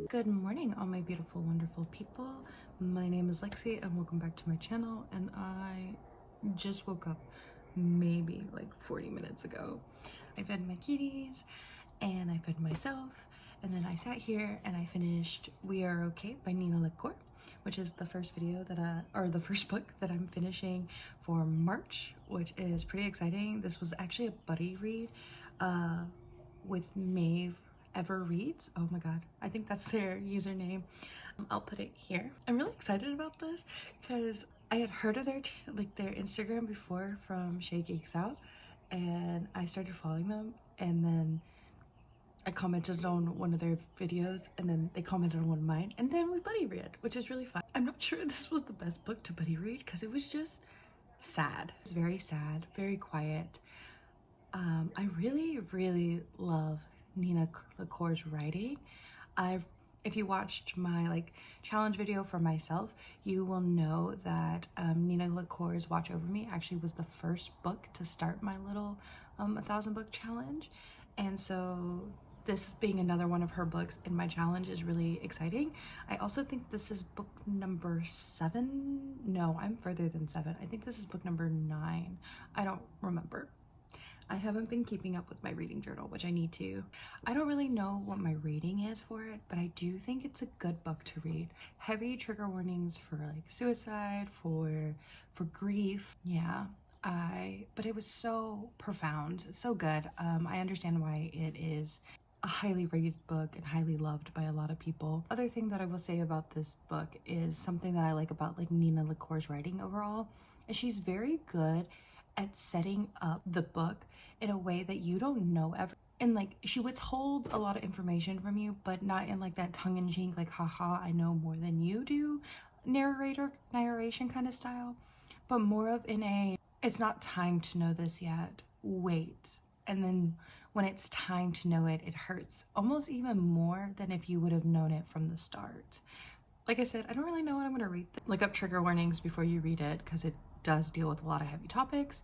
Good morning, all my beautiful, wonderful people. My name is Lexi and welcome back to my channel. And I just woke up maybe like 40 minutes ago. I fed my kitties and I fed myself, and then I sat here and I finished We Are Okay by Nina LaCour, which is the first video that the first book that I'm finishing for March, which is pretty exciting. This was actually a buddy read with Maeve Ever Reads. Oh my god, I think that's their username. I'll put it here. I'm really excited about this because I had heard of their Instagram before from Shay Geeks Out, and I started following them, and then I commented on one of their videos, and then they commented on one of mine, and then we buddy read, which is really fun. I'm not sure this was the best book to buddy read because it was just sad. It's very sad, very quiet. I really love Nina LaCour's writing. If you watched my challenge video for myself, you will know that Nina LaCour's Watch Over Me actually was the first book to start my little 1,000 book challenge, and so this being another one of her books in my challenge is really exciting. I also think this is book number 7. No, I'm further than 7. I think this is book number 9. I don't remember. I haven't been keeping up with my reading journal, which I need to. I don't really know what my rating is for it, but I do think it's a good book to read. Heavy trigger warnings for suicide, for grief. Yeah, but it was so profound, so good. I understand why it is a highly rated book and highly loved by a lot of people. Other thing that I will say about this book is something that I like about Nina LaCour's writing overall, is she's very good at setting up the book in a way that you don't know ever. And she withholds a lot of information from you, but not in that tongue-in-cheek, haha, I know more than you do narration kind of style, but more of in a, it's not time to know this yet, wait. And then when it's time to know it, it hurts almost even more than if you would have known it from the start. Like I said, I don't really know what I'm gonna read. Look up trigger warnings before you read it, because it does deal with a lot of heavy topics.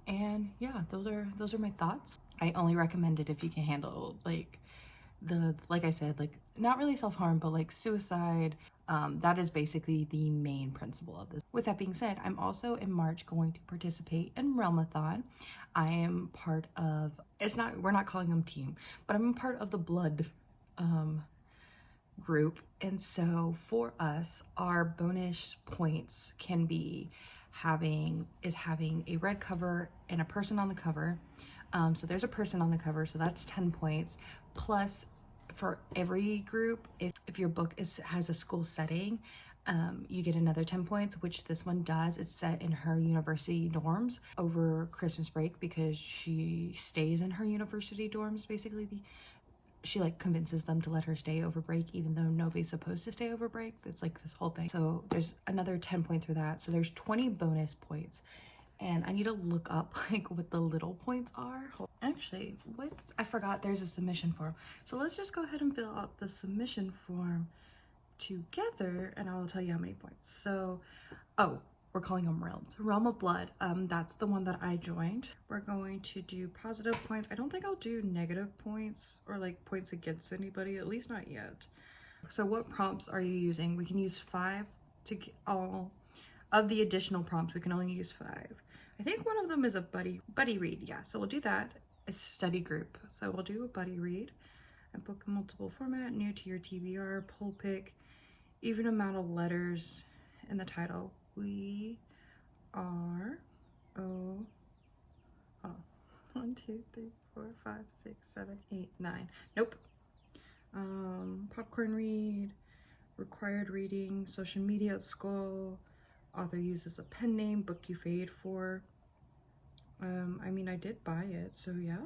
And yeah, those are my thoughts. I only recommend it if you can handle like I said, not really self-harm, but suicide. That is basically the main principle of this. With that being said, I'm also in March going to participate in Realm-A-Thon. I am part of, we're not calling them team, but I'm a part of the blood group. And so for us, our bonus points can be having a red cover and a person on the cover. So there's a person on the cover, so that's 10 points. Plus, for every group, if your book has a school setting, you get another 10 points, which this one does. It's set in her university dorms over Christmas break because she stays in her university dorms. Basically, she convinces them to let her stay over break, even though nobody's supposed to stay over break. It's this whole thing. So there's another 10 points for that. So there's 20 bonus points. And I need to look up what the little points are. Actually, I forgot there's a submission form. So let's just go ahead and fill out the submission form together and I will tell you how many points. So, we're calling them realms. Realm of Blood, that's the one that I joined. We're going to do positive points. I don't think I'll do negative points or points against anybody, at least not yet. So what prompts are you using? We can use 5 to get all of the additional prompts. We can only use 5. I think one of them is a buddy read. Yeah, so we'll do that. A study group. So we'll do a buddy read. A book in multiple format, new to your TBR, pull pick, even amount of letters in the title. We are, hold on. 1, 2, 3, 4, 5, 6, 7, 8, 9. Nope. Popcorn read, required reading, social media at school, author uses a pen name, book you paid for. I mean, I did buy it, so yeah.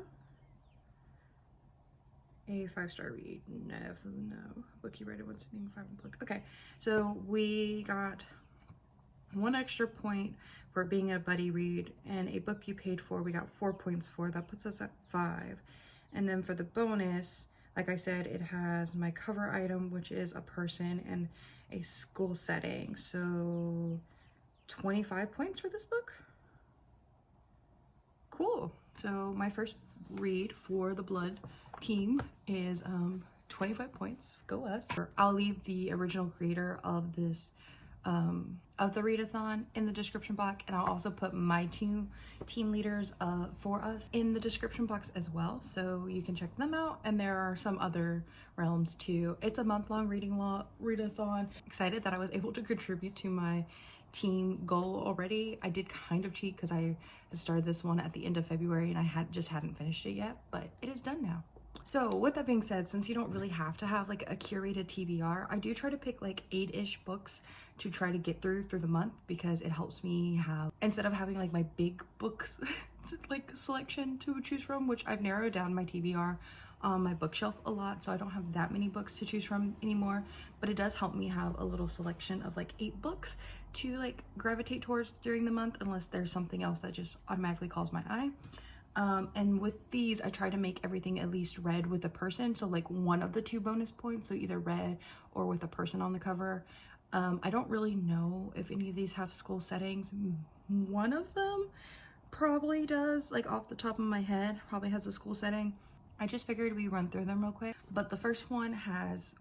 A 5-star read, no. Book you read it once, 5 book. Okay, so we got 1 extra point for being a buddy read, and a book you paid for, we got 4 points for. That puts us at 5. And then for the bonus, like I said, it has my cover item, which is a person and a school setting. So 25 points for this book. Cool. So my first read for the blood team is 25 points. Go us. I'll leave the original creator of this of the readathon in the description box, and I'll also put my two team leaders for us in the description box as well, so you can check them out. And there are some other realms too. It's a month-long readathon. Excited that I was able to contribute to my team goal already. I did kind of cheat because I started this one at the end of February and I hadn't finished it yet, but it is done now. So with that being said, since you don't really have to have like a curated TBR, I do try to pick like 8-ish books to try to get through the month, because it helps me have, instead of having like my big books like selection to choose from, which I've narrowed down my TBR on my bookshelf a lot, so I don't have that many books to choose from anymore, but it does help me have a little selection of like 8 books to like gravitate towards during the month, unless there's something else that just automatically calls my eye. And with these, I try to make everything at least read with a person, so like one of the 2 bonus points, so either read or with a person on the cover. I don't really know if any of these have school settings. One of them probably does, like off the top of my head, probably has a school setting. I just figured we run through them real quick, but the first one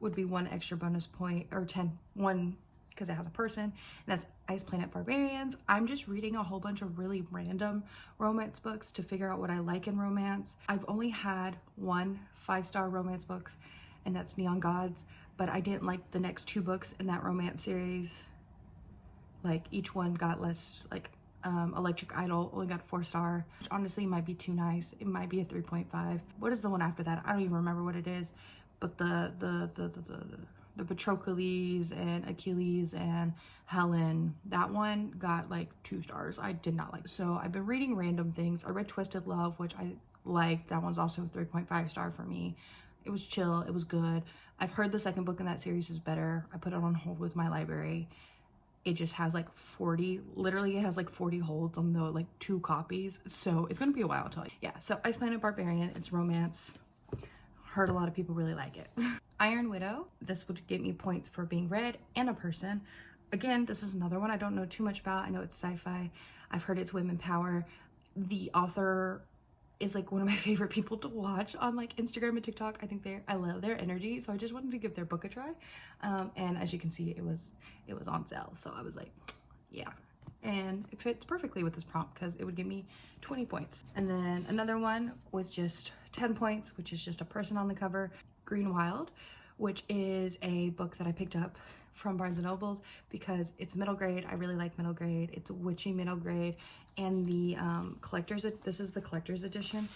would be 1 extra bonus point, or 1 because it has a person, and that's Ice Planet Barbarians. I'm just reading a whole bunch of really random romance books to figure out what I like in romance. I've only had 1 5-star romance books, and that's Neon Gods, but I didn't like the next 2 books in that romance series. Like each one got less, like Electric Idol only got 4-star, which honestly might be too nice. It might be a 3.5. What is the one after that? I don't even remember what it is, but the Patroclus and Achilles and Helen, that one got like 2 stars. I did not like. So I've been reading random things. I read Twisted Love, which I liked. That one's also a 3.5 star for me. It was chill, it was good. I've heard the second book in that series is better. I put it on hold with my library. It just has like 40, literally it has like 40 holds on the like 2 copies, so it's gonna be a while till yeah. So Ice Planet Barbarian, it's romance. Heard a lot of people really like it. Iron Widow, this would give me points for being read and a person. Again, this is another one I don't know too much about. I know it's sci-fi. I've heard it's women power. The author is like one of my favorite people to watch on like Instagram and TikTok. I love their energy, so I just wanted to give their book a try. And as you can see, it was on sale, so I was like, yeah. And it fits perfectly with this prompt because it would give me 20 points. And then another one was just 10 points, which is just a person on the cover. Green Wild, which is a book that I picked up from Barnes & Nobles because it's middle grade. I really like middle grade. It's witchy middle grade, and the this is the collector's edition,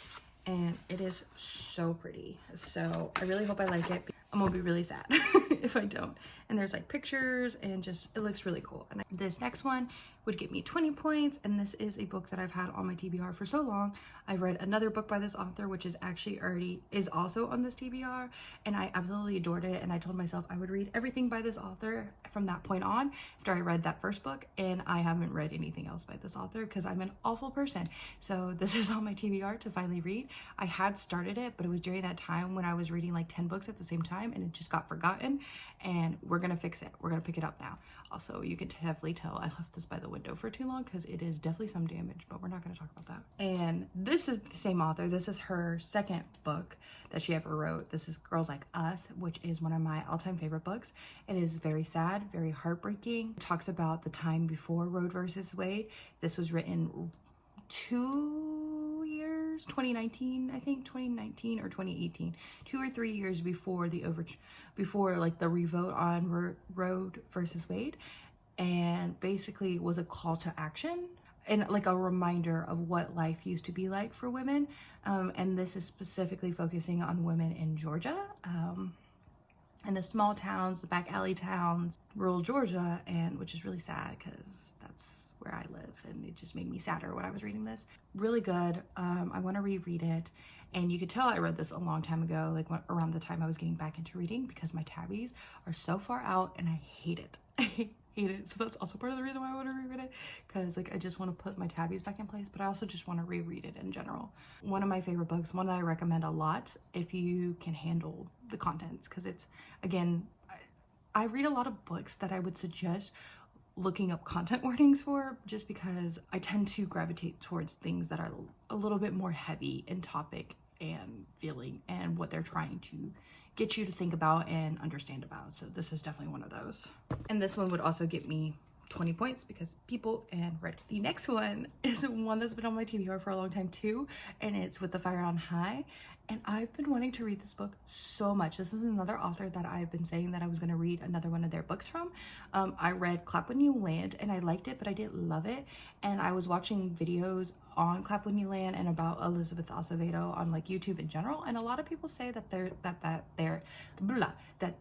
and it is so pretty. So I really hope I like it. I'm gonna be really sad if I don't. And there's like pictures and just, it looks really cool. And this next one would get me 20 points, and this is a book that I've had on my TBR for so long. I've read another book by this author, which is actually also on this TBR, and I absolutely adored it. And I told myself I would read everything by this author from that point on after I read that first book, and I haven't read anything else by this author because I'm an awful person. So this is on my TBR to finally read. I had started it, but it was during that time when I was reading like 10 books at the same time, and it just got forgotten, and we're gonna fix it. We're gonna pick it up now. Also, you can definitely tell I left this by the window for too long because it is definitely some damage, but we're not gonna talk about that. And this is the same author. This is her second book that she ever wrote. This is Girls Like Us, which is one of my all-time favorite books. It is very sad, very heartbreaking. It talks about the time before Roe versus Wade. This was written 2019, I think 2019 or 2018, 2 or 3 years before before like the revote on Roe versus Wade, and basically was a call to action and like a reminder of what life used to be like for women. And this is specifically focusing on women in Georgia, and the small towns, the back alley towns, rural Georgia, and which is really sad because that's where I live, and it just made me sadder when I was reading this. Really good. I want to reread it, and you could tell I read this a long time ago, like around the time I was getting back into reading, because my tabbies are so far out and I hate it. I hate it. So that's also part of the reason why I want to reread it, because like I just want to put my tabbies back in place, but I also just want to reread it in general. One of my favorite books, one that I recommend a lot if you can handle the contents, because it's, again, I read a lot of books that I would suggest looking up content warnings for, just because I tend to gravitate towards things that are a little bit more heavy in topic and feeling and what they're trying to get you to think about and understand about. So this is definitely one of those. And this one would also get me 20 points because people and Reddit. The next one is one that's been on my TBR for a long time too, and it's With the Fire on High. And I've been wanting to read this book so much. This is another author that I've been saying that I was going to read another one of their books from. I read Clap When You Land and I liked it, but I didn't love it. And I was watching videos on Clap When You Land and about Elizabeth Acevedo on like YouTube in general, and a lot of people say that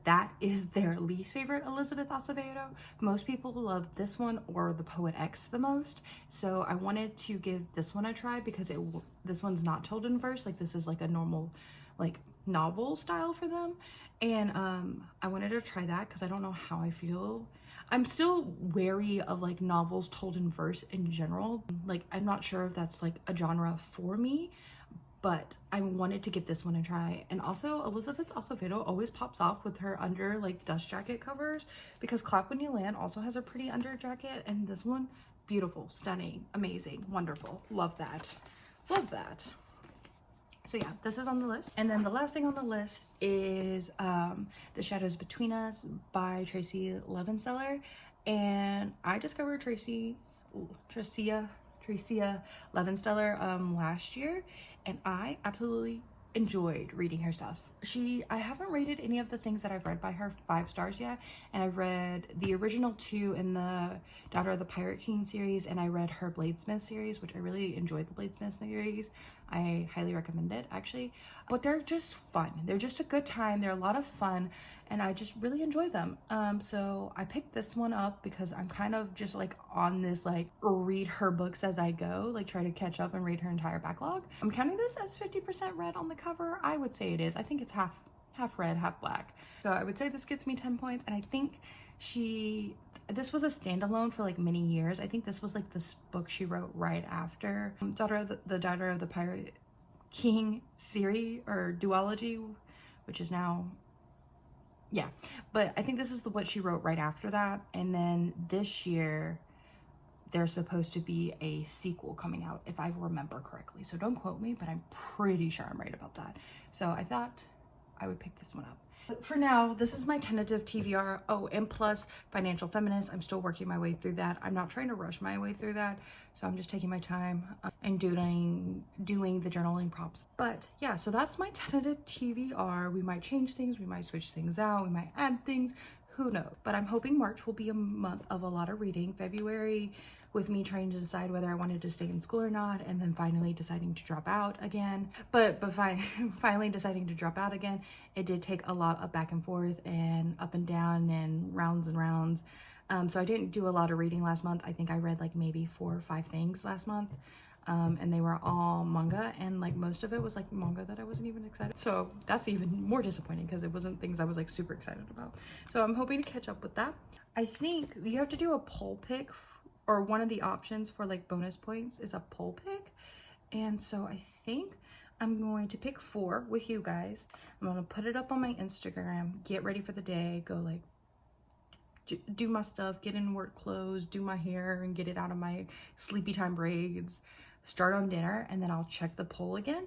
that is their least favorite Elizabeth Acevedo. Most people love this one or The Poet X the most, so I wanted to give this one a try because this one's not told in verse. Like, this is like a normal like novel style for them, and I wanted to try that because I don't know how I feel. I'm still wary of like novels told in verse in general. Like, I'm not sure if that's like a genre for me, but I wanted to give this one a try. And also, Elizabeth Acevedo always pops off with her under like dust jacket covers, because Clap When You Land also has a pretty under jacket, and this one, beautiful, stunning, amazing, wonderful. Love that. Love that. So yeah, this is on the list. And then the last thing on the list is The Shadows Between Us by Tracy Levenseller. And I discovered Tracia Levenseller last year, and I absolutely enjoyed reading her stuff. I haven't rated any of the things that I've read by her 5 stars yet, and I've read the original 2 in the Daughter of the Pirate King series, and I read her Bladesmith series, which I really enjoyed the Bladesmith series. I highly recommend it, actually. But they're just fun. They're just a good time. They're a lot of fun, and I just really enjoy them. So I picked this one up because I'm kind of just like on this like read her books as I go, like try to catch up and read her entire backlog. I'm counting this as 50% red on the cover. I would say it is. I think it's half red, half black. So I would say this gets me 10 points, and I think this was a standalone for like many years. I think this was like this book she wrote right after Daughter of the Pirate King series or duology, which is now, yeah. But I think this is what she wrote right after that. And then this year, there's supposed to be a sequel coming out, if I remember correctly. So don't quote me, but I'm pretty sure I'm right about that. So I thought I would pick this one up. But for now, this is my tentative TBR. Oh, and plus Financial Feminist. I'm still working my way through that. I'm not trying to rush my way through that. So I'm just taking my time and doing the journaling prompts. But yeah, so that's my tentative TBR. We might change things. We might switch things out. We might add things. Who knows? But I'm hoping March will be a month of a lot of reading. February, with me trying to decide whether I wanted to stay in school or not, and then finally deciding to drop out again. But finally deciding to drop out again, it did take a lot of back and forth and up and down and rounds and rounds. So I didn't do a lot of reading last month. I think I read like maybe 4 or 5 things last month. And they were all manga, and like most of it was like manga that I wasn't even excited. So that's even more disappointing because it wasn't things I was like super excited about. So I'm hoping to catch up with that. I think you have to do a poll pick, or one of the options for like bonus points is a poll pick. And so I think I'm going to pick 4 with you guys. I'm going to put it up on my Instagram, get ready for the day, go like do my stuff, get in work clothes, do my hair and get it out of my sleepy time braids, start on dinner, and then I'll check the poll again,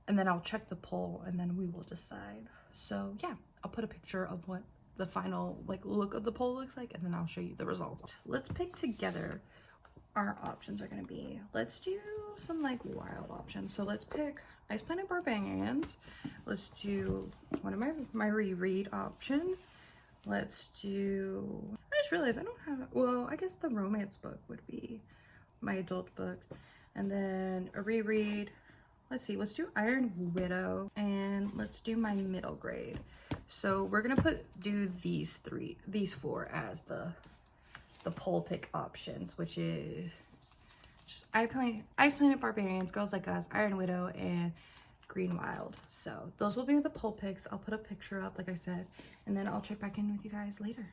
and then I'll check the poll, and then we will decide. So yeah, I'll put a picture of what the final like look of the poll looks like, and then I'll show you the results. Let's pick together. Our options are gonna be, let's do some like wild options. So let's pick Ice Planet Barbarians. Let's do one of my reread option. Let's do, I just realized I don't have, well, I guess the romance book would be my adult book. And then a reread, let's see, let's do Iron Widow, and let's do my middle grade. So we're gonna do these 4 as the poll pick options, which is just Ice Planet Barbarians, Girls Like Us, Iron Widow, and Green Wild. So those will be the poll picks. I'll put a picture up, like I said, and then I'll check back in with you guys later.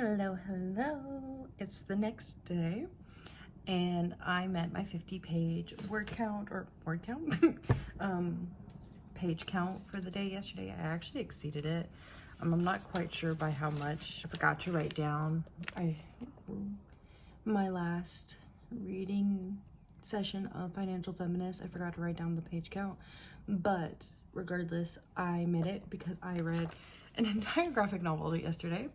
Hello. It's the next day and I'm at my 50-page word count page count for the day. Yesterday I actually exceeded it. I'm not quite sure by how much. I forgot to write down my last reading session of Financial Feminist. I forgot to write down the page count, but regardless, I made it because I read an entire graphic novel yesterday.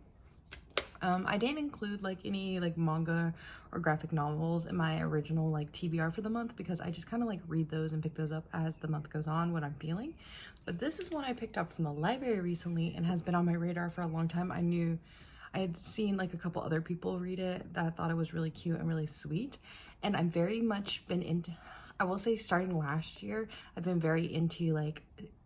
I didn't include like any like manga or graphic novels in my original like TBR for the month because I just kind of like read those and pick those up as the month goes on, what I'm feeling. But this is one I picked up from the library recently and has been on my radar for a long time. I had seen like a couple other people read it that thought it was really cute and really sweet. And I'm very much been into, I will say starting last year, I've been very into like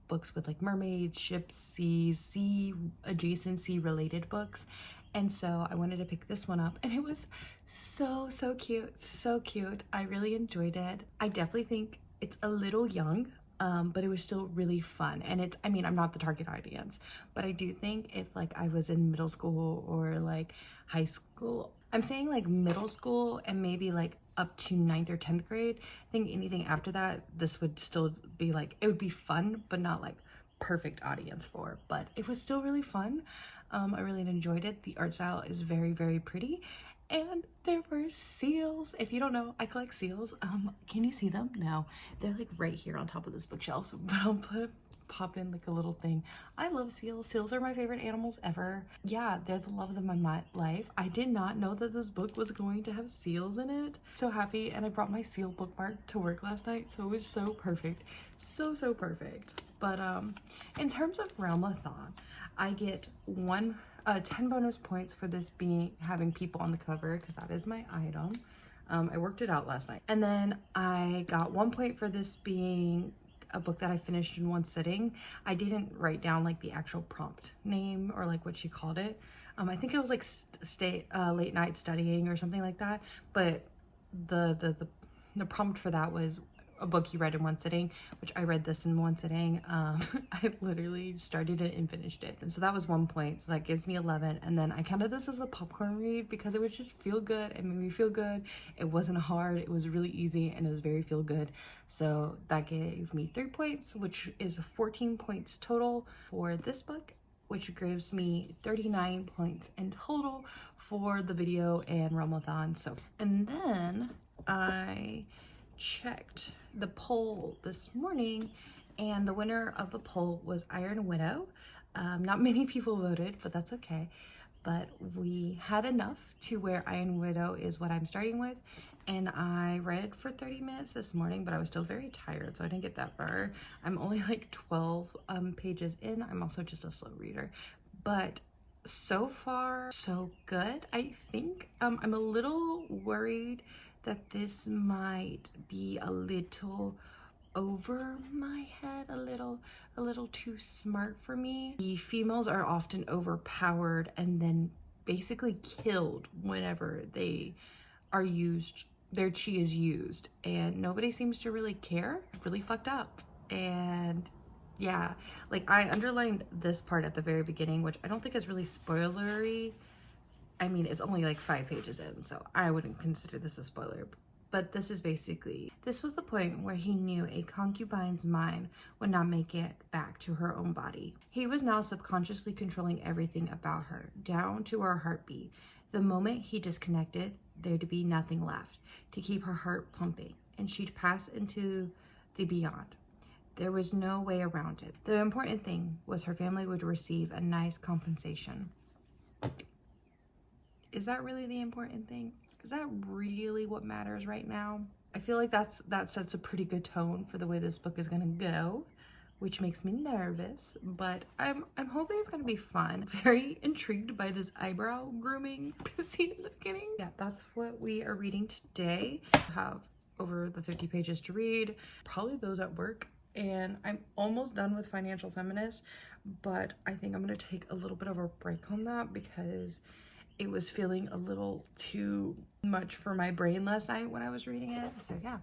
books with like mermaids, ships, sea adjacent sea related books. And so I wanted to pick this one up and it was so cute, so cute. I really enjoyed it. I definitely think it's a little young, but it was still really fun. And I mean, I'm not the target audience, but I do think if like I was in middle school or like high school, I'm saying like middle school and maybe like up to 9th or 10th grade, I think anything after that, this would still be like, it would be fun, but not like perfect audience for, but it was still really fun. I really enjoyed it. The art style is very pretty and there were seals. If you don't know, I collect seals. Can you see them? No, they're like right here on top of this bookshelf, but I'll pop in like a little thing. I love seals. Seals are my favorite animals ever. Yeah, they're the loves of my life. I did not know that this book was going to have seals in it. So happy, and I brought my seal bookmark to work last night, so it was so perfect. So perfect. But in terms of Realm-A-Thon, I get 10 bonus points for this having people on the cover because that is my item. I worked it out last night. And then I got 1 point for this being a book that I finished in one sitting. I didn't write down like the actual prompt name or like what she called it. I think it was like late night studying or something like that. But the prompt for that was a book you read in one sitting, which I read this in one sitting. I literally started it and finished it. And so that was 1 point. So that gives me 11. And then I counted this as a popcorn read because it was just feel good. It made me feel good. It wasn't hard. It was really easy and it was very feel good. So that gave me 3 points, which is 14 points total for this book, which gives me 39 points in total for the video and Realm-A-Thon. And then I checked the poll this morning and the winner of the poll was Iron Widow. Not many people voted, but that's okay. But we had enough to where Iron Widow is what I'm starting with. And I read for 30 minutes this morning, but I was still very tired, so I didn't get that far. I'm only like 12 pages in. I'm also just a slow reader. But so far, so good. I think I'm a little worried that this might be a little over my head, a little too smart for me. The females are often overpowered and then basically killed whenever they are used, their chi is used, and nobody seems to really care. Really fucked up. And yeah, like I underlined this part at the very beginning, which I don't think is really spoilery. I mean, it's only like 5 pages in, so I wouldn't consider this a spoiler. But this is basically, this was the point where he knew a concubine's mind would not make it back to her own body. He was now subconsciously controlling everything about her, down to her heartbeat. The moment he disconnected, there'd be nothing left to keep her heart pumping, and she'd pass into the beyond. There was no way around it. The important thing was her family would receive a nice compensation. Is that really the important thing? Is that really what matters right now? I feel like that sets a pretty good tone for the way this book is gonna go, which makes me nervous, but I'm hoping it's gonna be fun. Very intrigued by this eyebrow grooming scene in the beginning. Yeah, that's what we are reading today. I have over the 50 pages to read, probably those at work, and I'm almost done with Financial Feminist, but I think I'm gonna take a little bit of a break on that because it was feeling a little too much for my brain last night when I was reading it. So yeah,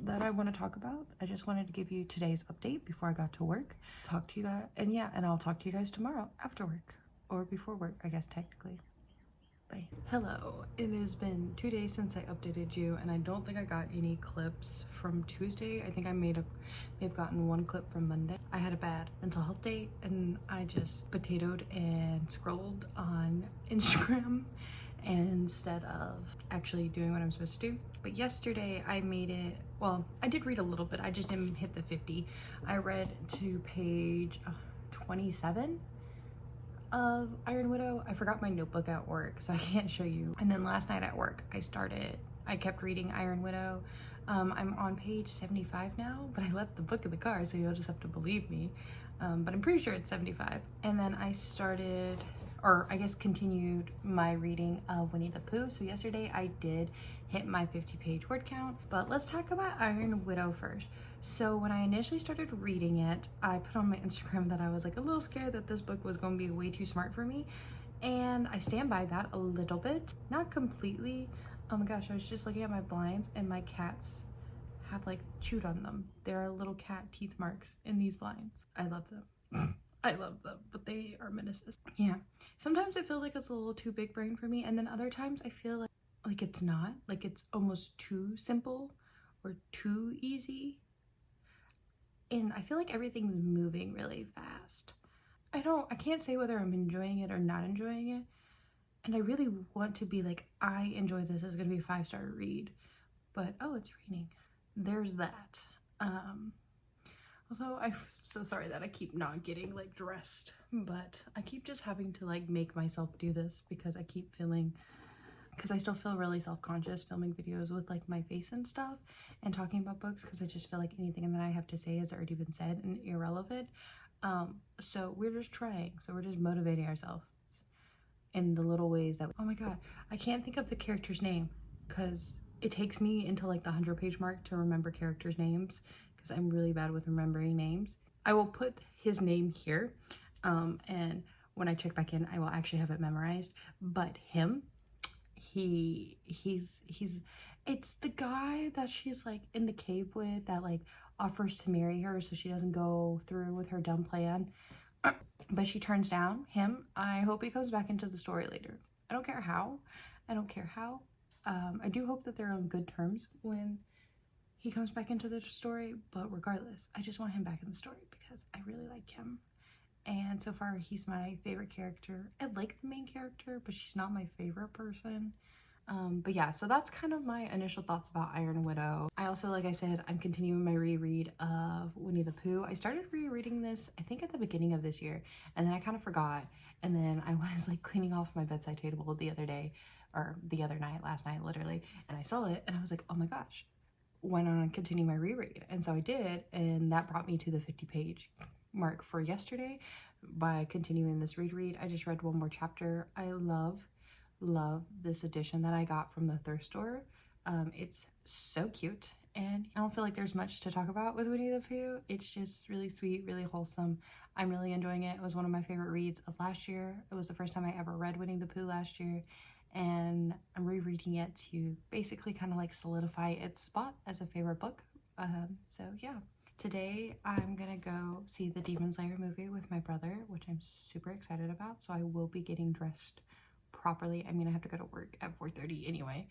that I want to talk about. I just wanted to give you today's update before I got to work. Talk to you guys, and yeah, and I'll talk to you guys tomorrow after work, or before work, I guess technically. Bye. Hello. It has been 2 days since I updated you, and I don't think I got any clips from Tuesday. I think I may have gotten one clip from Monday. I had a bad mental health day, and I just potatoed and scrolled on Instagram instead of actually doing what I'm supposed to do. But yesterday I made it, well, I did read a little bit. I just didn't hit the 50. I read to page 27 of Iron Widow. I forgot my notebook at work, so I can't show you. And then last night at work, I kept reading Iron Widow. I'm on page 75 now, but I left the book in the car, so you'll just have to believe me. But I'm pretty sure it's 75. And then I started, or I guess continued my reading of Winnie the Pooh. So yesterday I did hit my 50-page word count, but let's talk about Iron Widow first. So when I initially started reading it, I put on my Instagram that I was like a little scared that this book was going to be way too smart for me. And I stand by that a little bit, not completely. Oh my gosh, I was just looking at my blinds and my cats have like chewed on them. There are little cat teeth marks in these blinds. I love them. I love them, but they are menaces. Yeah, sometimes it feels like it's a little too big brain for me, and then other times I feel like it's not, like it's almost too simple or too easy. And I feel like everything's moving really fast. I can't say whether I'm enjoying it or not enjoying it. And I really want to be like, I enjoy this, it's gonna be a 5-star read. But oh, it's raining. There's that. Also, I'm so sorry that I keep not getting like dressed, but I keep just having to like make myself do this because I keep feeling, because I still feel really self-conscious filming videos with like my face and stuff and talking about books, because I just feel like anything that I have to say has already been said and irrelevant. So we're just trying. So we're just motivating ourselves in the little ways that, oh my god, I can't think of the character's name because it takes me until like the 100-page mark to remember characters' names because I'm really bad with remembering names. I will put his name here, and when I check back in, I will actually have it memorized. But him, he's it's the guy that she's like in the cave with that like offers to marry her so she doesn't go through with her dumb plan, but she turns down him. I hope he comes back into the story later. I don't care how. I do hope that they're on good terms when he comes back into the story, but regardless, I just want him back in the story because I really like him. And so far, he's my favorite character. I like the main character, but she's not my favorite person. But yeah, so that's kind of my initial thoughts about Iron Widow. I also, like I said, I'm continuing my reread of Winnie the Pooh. I started rereading this, I think at the beginning of this year, and then I kind of forgot. And then I was like cleaning off my bedside table the other day, or the other night, last night literally, and I saw it and I was like, oh my gosh, why not continue my reread? And so I did, and that brought me to the 50-page mark for yesterday by continuing this reread. I just read one more chapter. I love this edition that I got from the thrift store. It's so cute, and I don't feel like there's much to talk about with Winnie the Pooh. It's just really sweet, really wholesome. I'm really enjoying it. It was one of my favorite reads of last year. It was the first time I ever read Winnie the Pooh last year, and I'm rereading it to basically kind of like solidify its spot as a favorite book. So yeah. Today, I'm gonna go see the Demon Slayer movie with my brother, which I'm super excited about, so I will be getting dressed properly. I mean, I have to go to work at 4:30 anyway.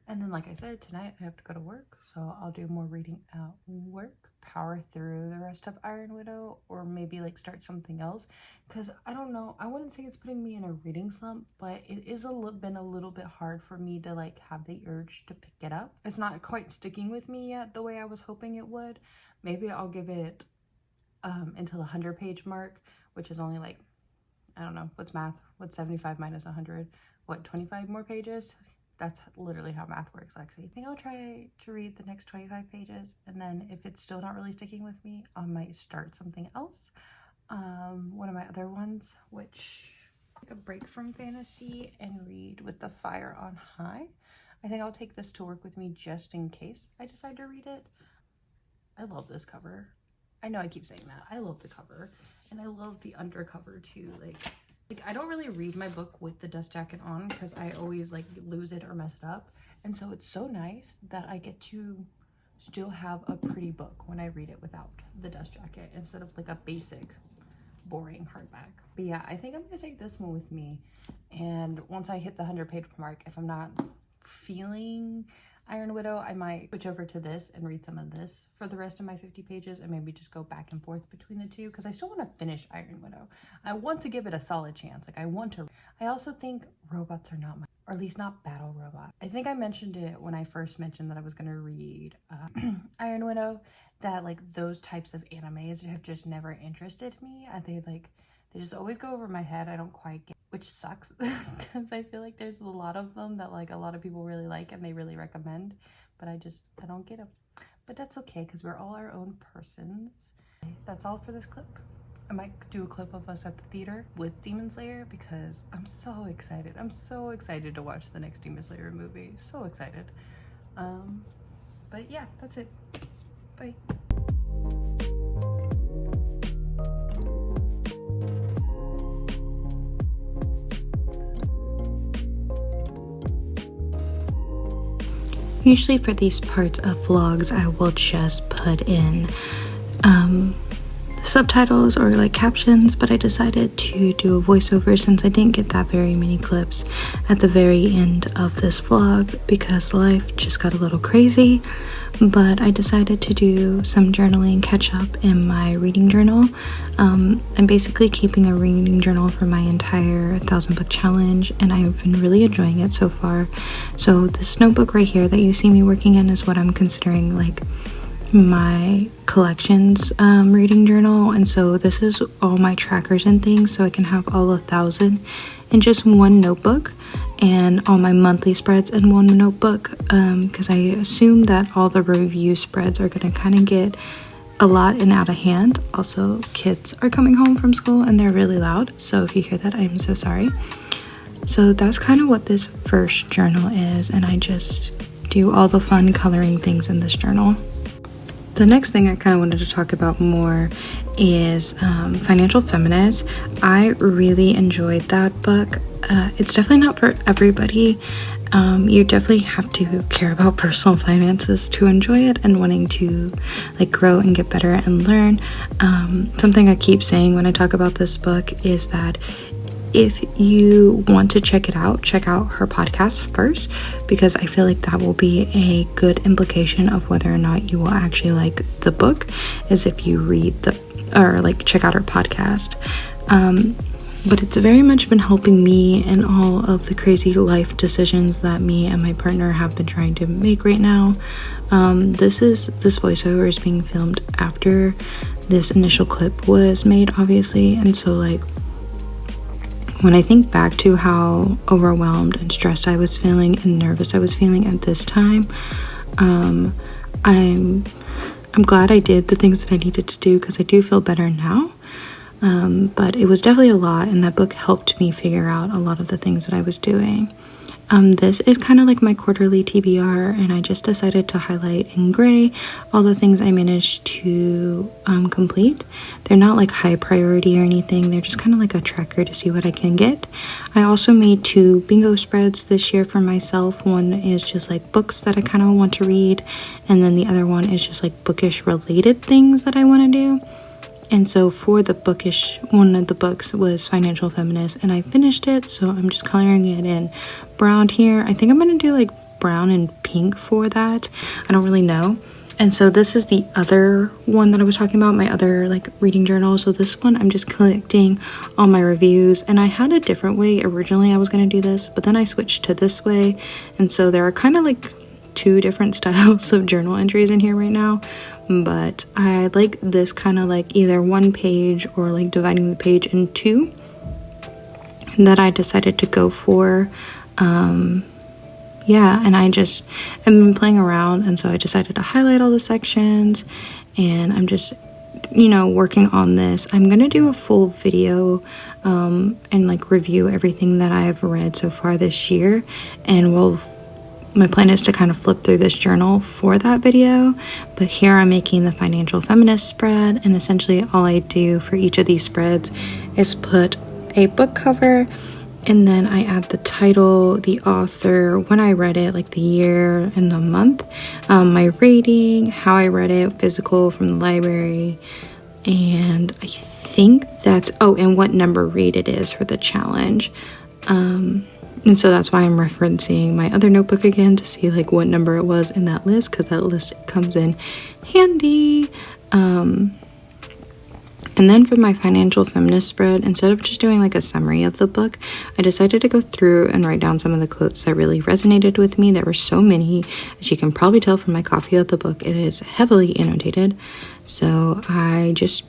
And then, like I said, tonight I have to go to work, so I'll do more reading at work, power through the rest of Iron Widow, or maybe like start something else, because I don't know, I wouldn't say it's putting me in a reading slump, but it is been a little bit hard for me to like have the urge to pick it up. It's not quite sticking with me yet the way I was hoping it would. Maybe I'll give it until the 100-page mark, which is only like, I don't know, what's math? What's 75 minus 100? What, 25 more pages? That's literally how math works, Lexi. I think I'll try to read the next 25 pages, and then if it's still not really sticking with me, I might start something else. One of my other ones, which take a break from fantasy and read With the Fire on High. I think I'll take this to work with me just in case I decide to read it. I love this cover. I know I keep saying that. I love the cover, and I love the undercover too. Like I don't really read my book with the dust jacket on because I always like lose it or mess it up. And so it's so nice that I get to still have a pretty book when I read it without the dust jacket instead of like a basic boring hardback. But yeah, I think I'm gonna take this one with me And once I hit the 100-page mark, if I'm not feeling Iron Widow, I might switch over to this and read some of this for the rest of my 50 pages and maybe just go back and forth between the two, because I still want to finish Iron Widow. I want to give it a solid chance. Like, I want to. I also think robots are not my, or at least not battle robots. I think I mentioned it when I first mentioned that I was going to read Iron Widow, that like those types of animes have just never interested me. They just always go over my head. I don't quite get, which sucks because I feel like there's a lot of them that like a lot of people really like and they really recommend, but I don't get them. But that's okay, because we're all our own persons. That's all for this clip. I might do a clip of us at the theater with Demon Slayer because I'm so excited. I'm so excited to watch the next Demon Slayer movie. So excited. But yeah, that's it. Bye. Usually for these parts of vlogs, I will just put in subtitles or like captions, but I decided to do a voiceover since I didn't get that very many clips at the very end of this vlog because life just got a little crazy. But I decided to do some journaling catch up in my reading journal. I'm basically keeping a reading journal for my entire 1,000 book challenge, and I've been really enjoying it so far. So this notebook right here that you see me working in is what I'm considering like my collections reading journal, and so this is all my trackers and things, so I can have all 1,000 in just one notebook, and all my monthly spreads in one notebook, because I assume that all the review spreads are going to kind of get a lot and out of hand. Also, kids are coming home from school and they're really loud, so if you hear that, I'm so sorry. So that's kind of what this first journal is, and I just do all the fun coloring things in this journal. The next thing I kind of wanted to talk about more is Financial Feminist. I really enjoyed that book. It's definitely not for everybody. You definitely have to care about personal finances to enjoy it and wanting to like grow and get better and learn. Something I keep saying when I talk about this book is that if you want to check out her podcast first, because I feel like that will be a good implication of whether or not you will actually like the book, is if you read or like check out her podcast. But it's very much been helping me in all of the crazy life decisions that me and my partner have been trying to make right now. This voiceover is being filmed after this initial clip was made, obviously, and so like when I think back to how overwhelmed and stressed I was feeling and nervous I was feeling at this time, I'm glad I did the things that I needed to do, because I do feel better now. But it was definitely a lot, and that book helped me figure out a lot of the things that I was doing. This is kind of like my quarterly TBR, and I just decided to highlight in gray all the things I managed to complete. They're not like high priority or anything, they're just kind of like a tracker to see what I can get. I also made 2 bingo spreads this year for myself. One is just like books that I kind of want to read, and then the other one is just like bookish related things that I want to do. And so for the bookish, one of the books was Financial Feminist, and I finished it, so I'm just coloring it in brown here. I think I'm going to do like brown and pink for that. I don't really know. And so this is the other one that I was talking about, my other like reading journal. So this one, I'm just collecting all my reviews, and I had a different way. Originally I was going to do this, but then I switched to this way. And so there are kind of like 2 different styles of journal entries in here right now. But I like this kind of like either 1 page or like dividing the page in 2 that I decided to go for. Yeah, and I just have been playing around, and so I decided to highlight all the sections, and I'm just, you know, working on this. I'm gonna do a full video and like review everything that I've read so far this year, and my plan is to kind of flip through this journal for that video. But here I'm making the Financial Feminist spread, and essentially all I do for each of these spreads is put a book cover, and then I add the title, the author, when I read it, like the year and the month, my rating, how I read it, physical from the library, and I think that's, oh, and what number read it is for the challenge. And so that's why I'm referencing my other notebook again to see like what number it was in that list, because that list comes in handy. And then for my financial feminist spread, instead of just doing like a summary of the book, I decided to go through and write down some of the quotes that really resonated with me. There were so many. As you can probably tell from my copy of the book, it is heavily annotated. So I just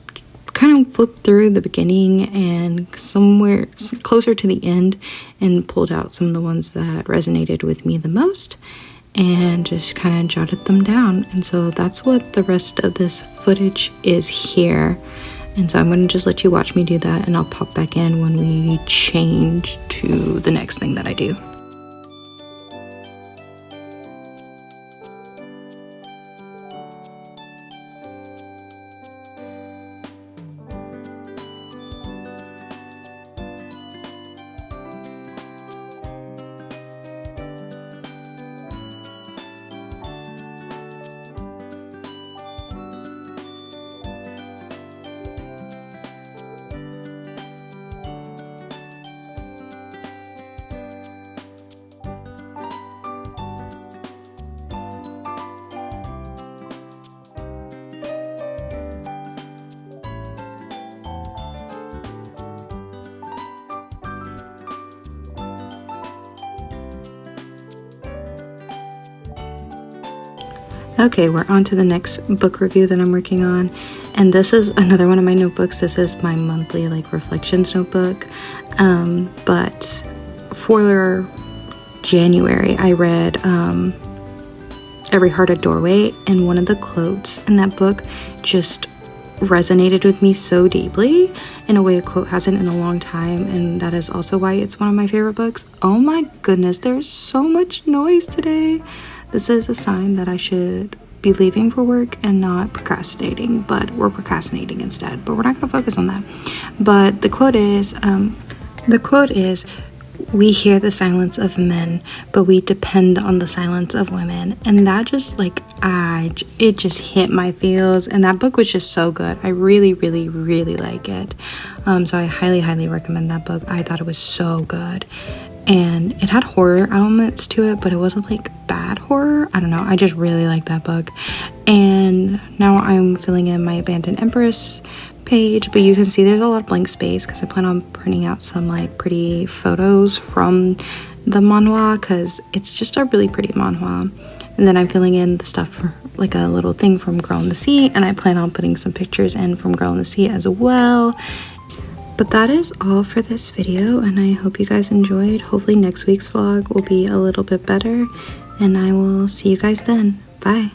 kind of flipped through the beginning and somewhere closer to the end and pulled out some of the ones that resonated with me the most and just kind of jotted them down. And so that's what the rest of this footage is here. And so I'm going to just let you watch me do that, and I'll pop back in when we change to the next thing that I do. Okay, we're on to the next book review that I'm working on, and this is another one of my notebooks. This is my monthly like reflections notebook, but for January I read Every Heart a Doorway, and one of the quotes in that book just resonated with me so deeply in a way a quote hasn't in a long time, and that is also why it's one of my favorite books. Oh my goodness, there's so much noise today. This is a sign that I should be leaving for work and not procrastinating, but we're procrastinating instead, but we're not going to focus on that. But the quote is, we hear the silence of men, but we depend on the silence of women. And that just like, it just hit my feels, and that book was just so good. I really, really, really like it. So I highly, highly recommend that book. I thought it was so good. And it had horror elements to it, but it wasn't like bad horror. I don't know. I just really like that book. And now I'm filling in my Abandoned Empress page, but you can see there's a lot of blank space because I plan on printing out some like pretty photos from the manhwa, because it's just a really pretty manhwa. And then I'm filling in the stuff for like a little thing from Girl in the Sea, and I plan on putting some pictures in from Girl in the Sea as well. But that is all for this video, and I hope you guys enjoyed. Hopefully next week's vlog will be a little bit better, and I will see you guys then. Bye.